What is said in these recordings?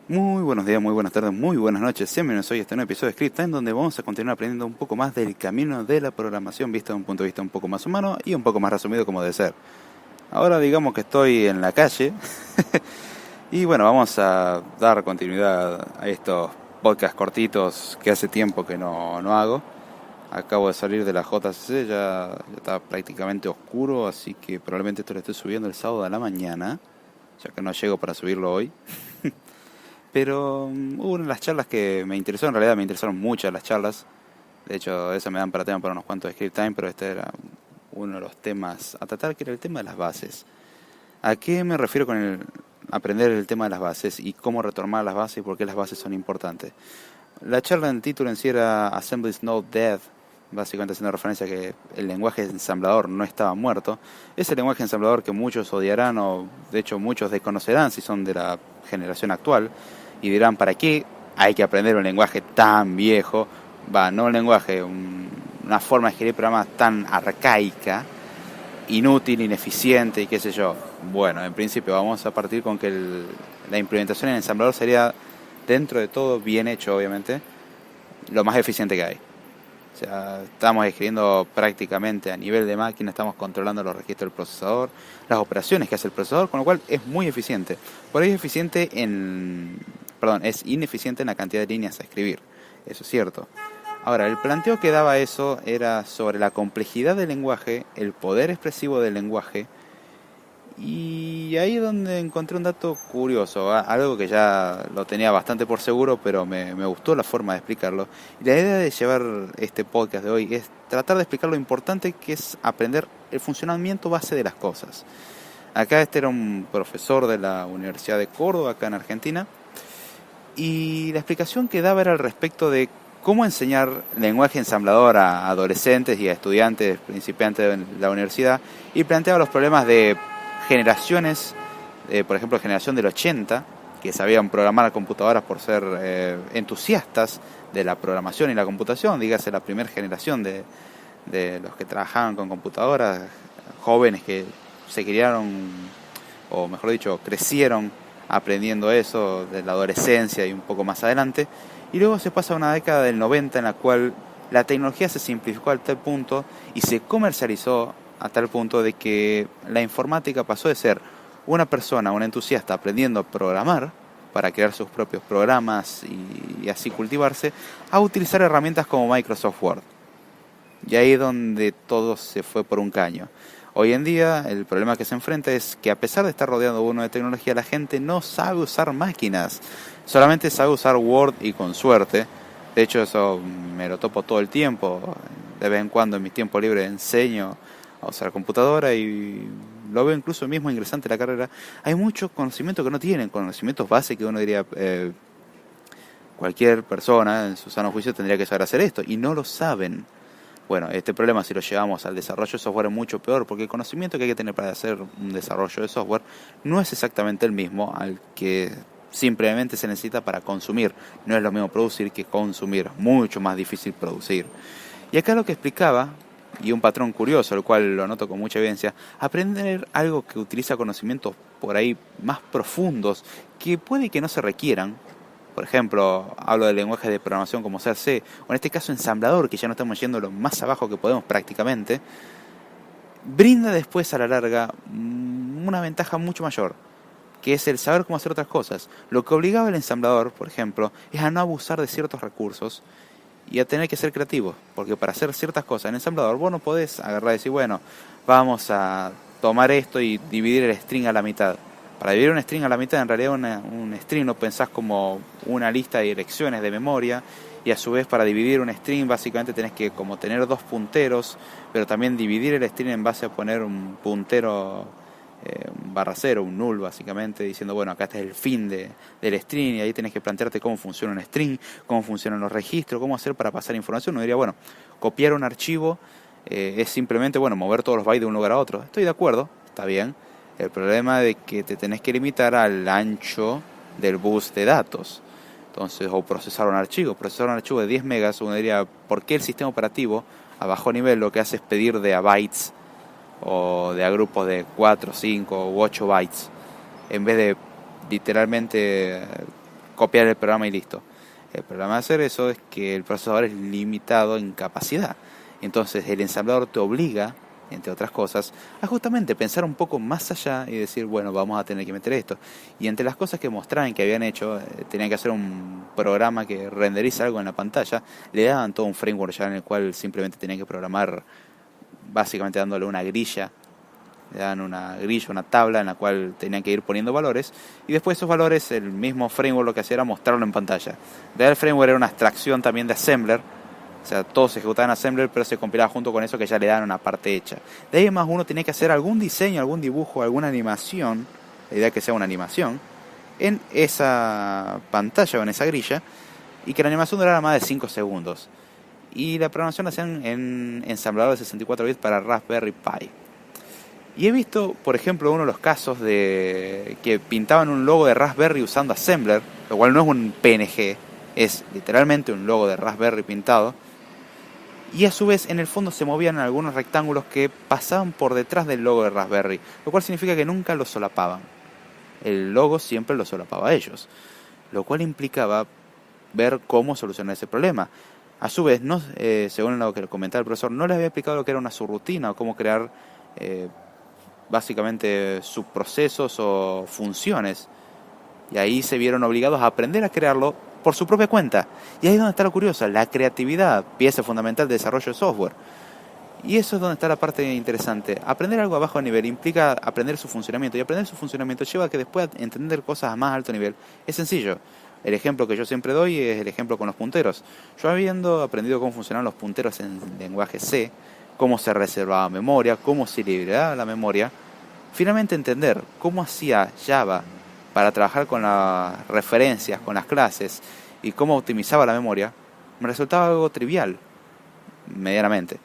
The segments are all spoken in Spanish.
Muy buenos días, muy buenas tardes, muy buenas noches. Bienvenidos hoy a este nuevo episodio de Script Time, donde vamos a continuar aprendiendo un poco más del camino de la programación visto desde un punto de vista un poco más humano y un poco más resumido como debe ser. Ahora digamos que estoy en la calle y bueno, vamos a dar continuidad a estos podcasts cortitos que hace tiempo que no hago. Acabo de salir de la JCC, ya está prácticamente oscuro, así que probablemente esto lo estoy subiendo el sábado a la mañana, ya que no llego para subirlo hoy. Pero hubo una de las charlas que me interesó, en realidad me interesaron muchas las charlas. De hecho, eso me dan para tema para unos cuantos de Script Time, pero este era uno de los temas a tratar, que era el tema de las bases. ¿A qué me refiero con aprender el tema de las bases y cómo retomar las bases y por qué las bases son importantes? La charla en el título en sí era Assembly is not dead, básicamente haciendo referencia a que el lenguaje ensamblador no estaba muerto. Ese lenguaje ensamblador que muchos odiarán o de hecho muchos desconocerán si son de la generación actual y dirán, ¿para qué hay que aprender un lenguaje tan viejo? No un lenguaje, una forma de escribir programas tan arcaica, inútil, ineficiente y qué sé yo. Bueno, en principio vamos a partir con que la implementación en ensamblador sería, dentro de todo, bien hecho obviamente, lo más eficiente que hay. O sea, estamos escribiendo prácticamente a nivel de máquina, estamos controlando los registros del procesador, las operaciones que hace el procesador, con lo cual es muy eficiente. Por ahí es ineficiente en la cantidad de líneas a escribir, eso es cierto. Ahora, el planteo que daba eso era sobre la complejidad del lenguaje, el poder expresivo del lenguaje, y ahí es donde encontré un dato curioso, algo que ya lo tenía bastante por seguro, pero me gustó la forma de explicarlo. Y la idea de llevar este podcast de hoy es tratar de explicar lo importante que es aprender el funcionamiento base de las cosas. Acá este era un profesor de la Universidad de Córdoba, acá en Argentina, y la explicación que daba era al respecto de cómo enseñar lenguaje ensamblador a adolescentes y a estudiantes principiantes de la universidad, y planteaba los problemas de generaciones, por ejemplo generación del 80, que sabían programar computadoras por ser entusiastas de la programación y la computación, dígase la primera generación de los que trabajaban con computadoras, jóvenes que se criaron, o mejor dicho, crecieron aprendiendo eso de la adolescencia y un poco más adelante, y luego se pasa a una década del 90 en la cual la tecnología se simplificó a tal punto y se comercializó a tal punto de que la informática pasó de ser una persona, un entusiasta aprendiendo a programar para crear sus propios programas y así cultivarse, a utilizar herramientas como Microsoft Word. Y ahí es donde todo se fue por un caño. Hoy en día el problema que se enfrenta es que a pesar de estar rodeado uno de tecnología, la gente no sabe usar máquinas, solamente sabe usar Word y con suerte. De hecho eso me lo topo todo el tiempo, de vez en cuando en mi tiempo libre enseño a usar computadora y lo veo incluso mismo ingresante de la carrera. Hay muchos conocimientos que no tienen, conocimientos básicos que uno diría, cualquier persona en su sano juicio tendría que saber hacer esto y no lo saben. Bueno, este problema si lo llevamos al desarrollo de software es mucho peor, porque el conocimiento que hay que tener para hacer un desarrollo de software no es exactamente el mismo al que simplemente se necesita para consumir. No es lo mismo producir que consumir, mucho más difícil producir. Y acá lo que explicaba, y un patrón curioso, el cual lo noto con mucha evidencia, aprender algo que utiliza conocimientos por ahí más profundos, que puede que no se requieran. Por ejemplo, hablo de lenguajes de programación como C, o en este caso ensamblador, que ya no estamos yendo lo más abajo que podemos prácticamente, brinda después a la larga una ventaja mucho mayor, que es el saber cómo hacer otras cosas. Lo que obligaba el ensamblador, por ejemplo, es a no abusar de ciertos recursos y a tener que ser creativo, porque para hacer ciertas cosas en ensamblador vos no podés agarrar y decir, bueno, vamos a tomar esto y dividir el string a la mitad. Para dividir un string a la mitad, en realidad un string lo pensás como una lista de direcciones de memoria, y a su vez para dividir un string básicamente tenés que como tener dos punteros, pero también dividir el string en base a poner un puntero, un barra cero, un null básicamente, diciendo bueno, acá está el fin del string, y ahí tenés que plantearte cómo funciona un string, cómo funcionan los registros, cómo hacer para pasar información. Uno diría, bueno, copiar un archivo es simplemente, bueno, mover todos los bytes de un lugar a otro. Estoy de acuerdo, está bien. El problema es que te tenés que limitar al ancho del bus de datos. Entonces, o procesar un archivo de 10 megas, uno diría, ¿por qué el sistema operativo a bajo nivel lo que hace es pedir de a bytes o de a grupos de 4, 5 u 8 bytes? En vez de literalmente copiar el programa y listo. El problema de hacer eso es que el procesador es limitado en capacidad. Entonces el ensamblador te obliga, entre otras cosas, a justamente pensar un poco más allá y decir, bueno, vamos a tener que meter esto. Y entre las cosas que mostraban que habían hecho, tenían que hacer un programa que renderiza algo en la pantalla, le daban todo un framework ya en el cual simplemente tenían que programar, básicamente dándole una grilla, le dan una grilla, una tabla en la cual tenían que ir poniendo valores, y después esos valores, el mismo framework lo que hacía era mostrarlo en pantalla. El framework era una abstracción también de assembler. O sea, todo se ejecutaba en Assembler, pero se compilaba junto con eso que ya le daban una parte hecha. De ahí más uno tenía que hacer algún diseño, algún dibujo, alguna animación, la idea es que sea una animación, en esa pantalla o en esa grilla, y que la animación durara más de 5 segundos. Y la programación la hacían en ensamblador de 64 bits para Raspberry Pi. Y he visto, por ejemplo, uno de los casos de que pintaban un logo de Raspberry usando Assembler, lo cual no es un PNG, es literalmente un logo de Raspberry pintado. Y a su vez en el fondo se movían algunos rectángulos que pasaban por detrás del logo de Raspberry, lo cual significa que nunca lo solapaban. El logo siempre lo solapaba a ellos, lo cual implicaba ver cómo solucionar ese problema. A su vez, no, según lo que comentaba el profesor, no les había explicado lo que era una subrutina o cómo crear básicamente subprocesos o funciones. Y ahí se vieron obligados a aprender a crearlo por su propia cuenta. Y ahí es donde está lo curioso, la creatividad, pieza fundamental de desarrollo de software. Y eso es donde está la parte interesante. Aprender algo a bajo nivel implica aprender su funcionamiento, y aprender su funcionamiento lleva a que después entender cosas a más alto nivel es sencillo. El ejemplo que yo siempre doy es el ejemplo con los punteros. Yo habiendo aprendido cómo funcionan los punteros en lenguaje C, cómo se reservaba memoria, cómo se liberaba la memoria, finalmente entender cómo hacía Java para trabajar con las referencias, con las clases, y cómo optimizaba la memoria, me resultaba algo trivial, medianamente.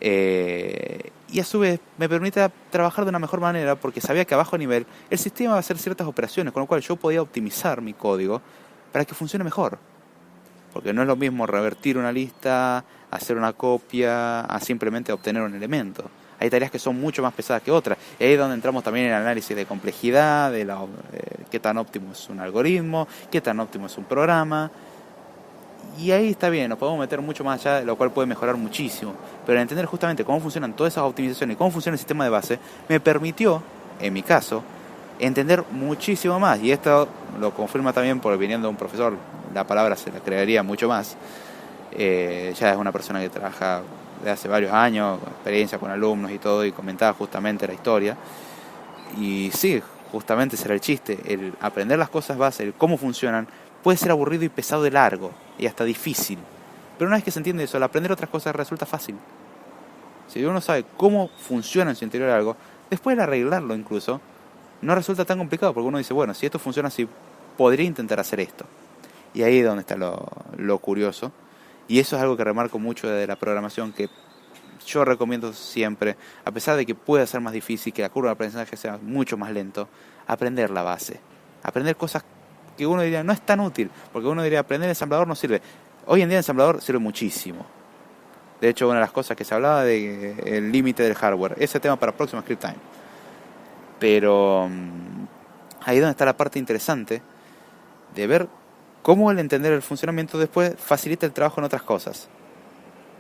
Y a su vez me permite trabajar de una mejor manera, porque sabía que a bajo nivel el sistema va a hacer ciertas operaciones, con lo cual yo podía optimizar mi código para que funcione mejor. Porque no es lo mismo revertir una lista, hacer una copia, a simplemente obtener un elemento. Hay tareas que son mucho más pesadas que otras. Y ahí es donde entramos también en el análisis de complejidad, de qué tan óptimo es un algoritmo, qué tan óptimo es un programa. Y ahí está bien, nos podemos meter mucho más allá, lo cual puede mejorar muchísimo. Pero entender justamente cómo funcionan todas esas optimizaciones y cómo funciona el sistema de base, me permitió, en mi caso, entender muchísimo más. Y esto lo confirma también por viniendo de un profesor, la palabra se la creería mucho más. Ya es una persona que trabaja de hace varios años, con experiencia con alumnos y todo, y comentaba justamente la historia. Y sí, justamente ese era el chiste, el aprender las cosas base, el cómo funcionan, puede ser aburrido y pesado de largo, y hasta difícil. Pero una vez que se entiende eso, al aprender otras cosas resulta fácil. Si uno sabe cómo funciona en su interior algo, después de arreglarlo incluso, no resulta tan complicado, porque uno dice, bueno, si esto funciona así, podría intentar hacer esto. Y ahí es donde está lo curioso. Y eso es algo que remarco mucho de la programación, que yo recomiendo siempre, a pesar de que pueda ser más difícil, que la curva de aprendizaje sea mucho más lento, aprender la base. Aprender cosas que uno diría no es tan útil, porque uno diría aprender ensamblador no sirve. Hoy en día el ensamblador sirve muchísimo. De hecho, una de las cosas que se hablaba de el límite del hardware, ese tema para próximo Script Time. Pero ahí es donde está la parte interesante de ver cómo el entender el funcionamiento después facilita el trabajo en otras cosas.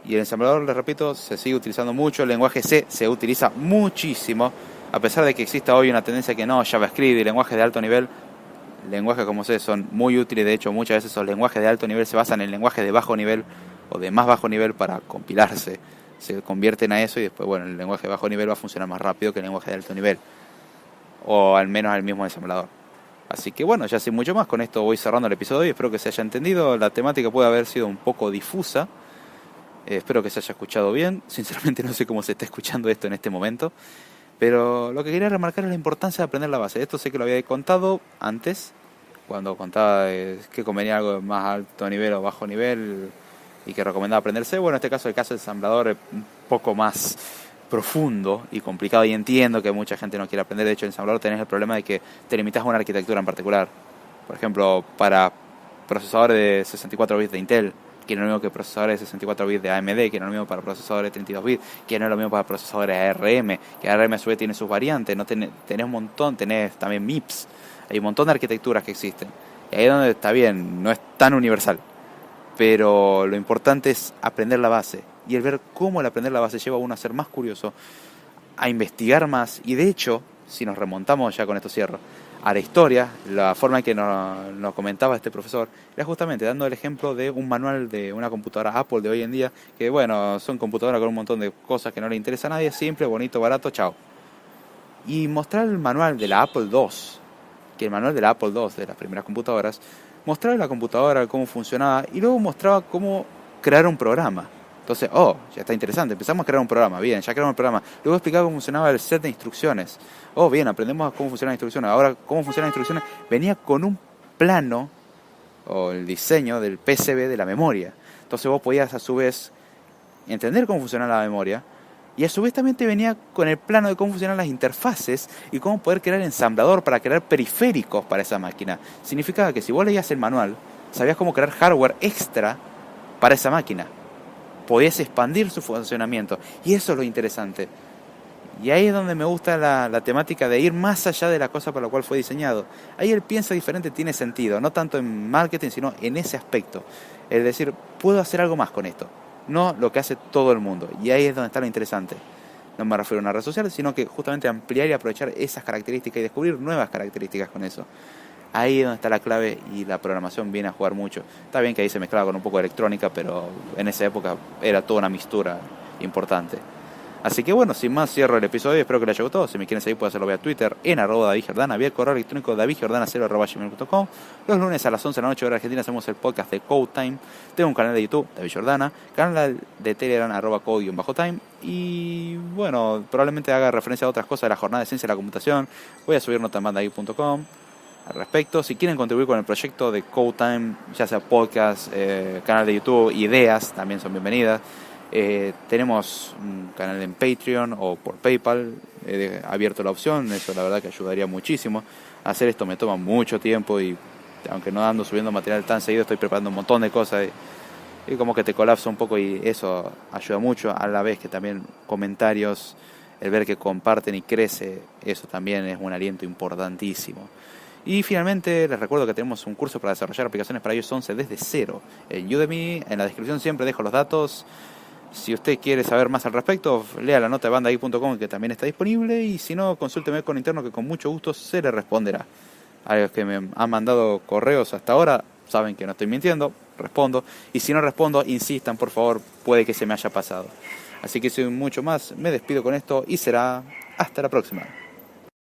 Y el ensamblador, les repito, se sigue utilizando mucho. El lenguaje C se utiliza muchísimo, a pesar de que exista hoy una tendencia que no, JavaScript y lenguajes de alto nivel, lenguajes como C son muy útiles. De hecho, muchas veces esos lenguajes de alto nivel se basan en lenguajes de bajo nivel o de más bajo nivel para compilarse. Se convierten a eso y después, bueno, el lenguaje de bajo nivel va a funcionar más rápido que el lenguaje de alto nivel. O al menos el mismo ensamblador. Así que bueno, ya sin mucho más, con esto voy cerrando el episodio y espero que se haya entendido. La temática puede haber sido un poco difusa. Espero que se haya escuchado bien. Sinceramente no sé cómo se está escuchando esto en este momento. Pero lo que quería remarcar es la importancia de aprender la base. Esto sé que lo había contado antes, cuando contaba que convenía algo de más alto nivel o bajo nivel y que recomendaba aprenderse. Bueno, en este caso, el caso del ensamblador es un poco más profundo y complicado, y entiendo que mucha gente no quiere aprender. De hecho, en ensamblador tenés el problema de que te limitas a una arquitectura en particular. Por ejemplo, para procesadores de 64 bits de Intel, que no es lo mismo que procesadores de 64 bits de AMD, que no es lo mismo para procesadores de 32 bits, que no es lo mismo para procesadores ARM, que ARM a su vez tiene sus variantes. No tenés un montón, tenés también MIPS, hay un montón de arquitecturas que existen. Y ahí es donde está bien, no es tan universal. Pero lo importante es aprender la base. Y el ver cómo el aprender la base lleva a uno a ser más curioso, a investigar más. Y de hecho, si nos remontamos, ya con esto cierro, a la historia, la forma en que nos comentaba este profesor era justamente dando el ejemplo de un manual de una computadora Apple de hoy en día, que bueno, son computadoras con un montón de cosas que no le interesa a nadie, simple, bonito, barato, chao. Y mostrar el manual de la Apple II, que el manual de la Apple II, de las primeras computadoras, mostraba la computadora, cómo funcionaba, y luego mostraba cómo crear un programa. Entonces, ya está interesante, empezamos a crear un programa, bien, ya creamos el programa. Luego explicaba cómo funcionaba el set de instrucciones. Bien, aprendemos cómo funcionan las instrucciones. Ahora, cómo funcionan las instrucciones, venía con un plano, o el diseño del PCB de la memoria. Entonces vos podías a su vez entender cómo funcionaba la memoria, y a su vez también te venía con el plano de cómo funcionan las interfaces y cómo poder crear ensamblador para crear periféricos para esa máquina. Significaba que si vos leías el manual, sabías cómo crear hardware extra para esa máquina. Podías expandir su funcionamiento. Y eso es lo interesante. Y ahí es donde me gusta la temática de ir más allá de la cosa para la cual fue diseñado. Ahí el piensa diferente tiene sentido, no tanto en marketing, sino en ese aspecto. Es decir, puedo hacer algo más con esto. No lo que hace todo el mundo. Y ahí es donde está lo interesante. No me refiero a una red social, sino que justamente ampliar y aprovechar esas características y descubrir nuevas características con eso. Ahí es donde está la clave y la programación viene a jugar mucho. Está bien que ahí se mezclaba con un poco de electrónica, pero en esa época era toda una mixtura importante. Así que bueno, sin más cierro el episodio, espero que les haya gustado. Si me quieren seguir pueden hacerlo vía Twitter en @DavidJordana, vía correo electrónico davidjordana0@gmail.com. Los lunes a las 11 de la noche hora argentina hacemos el podcast de Code Time. Tengo un canal de YouTube, David Jordana, canal de Telegram @code_time, y bueno, probablemente haga referencia a otras cosas de la jornada de ciencia de la computación. Voy a subir nota en bandai.com al respecto. Si quieren contribuir con el proyecto de Code Time, ya sea podcast, canal de YouTube, ideas también son bienvenidas. Tenemos un canal en Patreon o por PayPal, abierto la opción. Eso la verdad que ayudaría muchísimo. Hacer esto me toma mucho tiempo y aunque no ando subiendo material tan seguido, estoy preparando un montón de cosas y como que te colapsa un poco, y eso ayuda mucho. A la vez que también comentarios, el ver que comparten y crece, eso también es un aliento importantísimo. Y finalmente les recuerdo que tenemos un curso para desarrollar aplicaciones para iOS 11 desde cero en Udemy. En la descripción siempre dejo los datos. Si usted quiere saber más al respecto, lea la nota de bandai.com, que también está disponible, y si no, consúlteme con interno, que con mucho gusto se le responderá. A los que me han mandado correos hasta ahora saben que no estoy mintiendo, respondo, y si no respondo, insistan por favor, puede que se me haya pasado. Así que sin mucho más, me despido con esto y será hasta la próxima.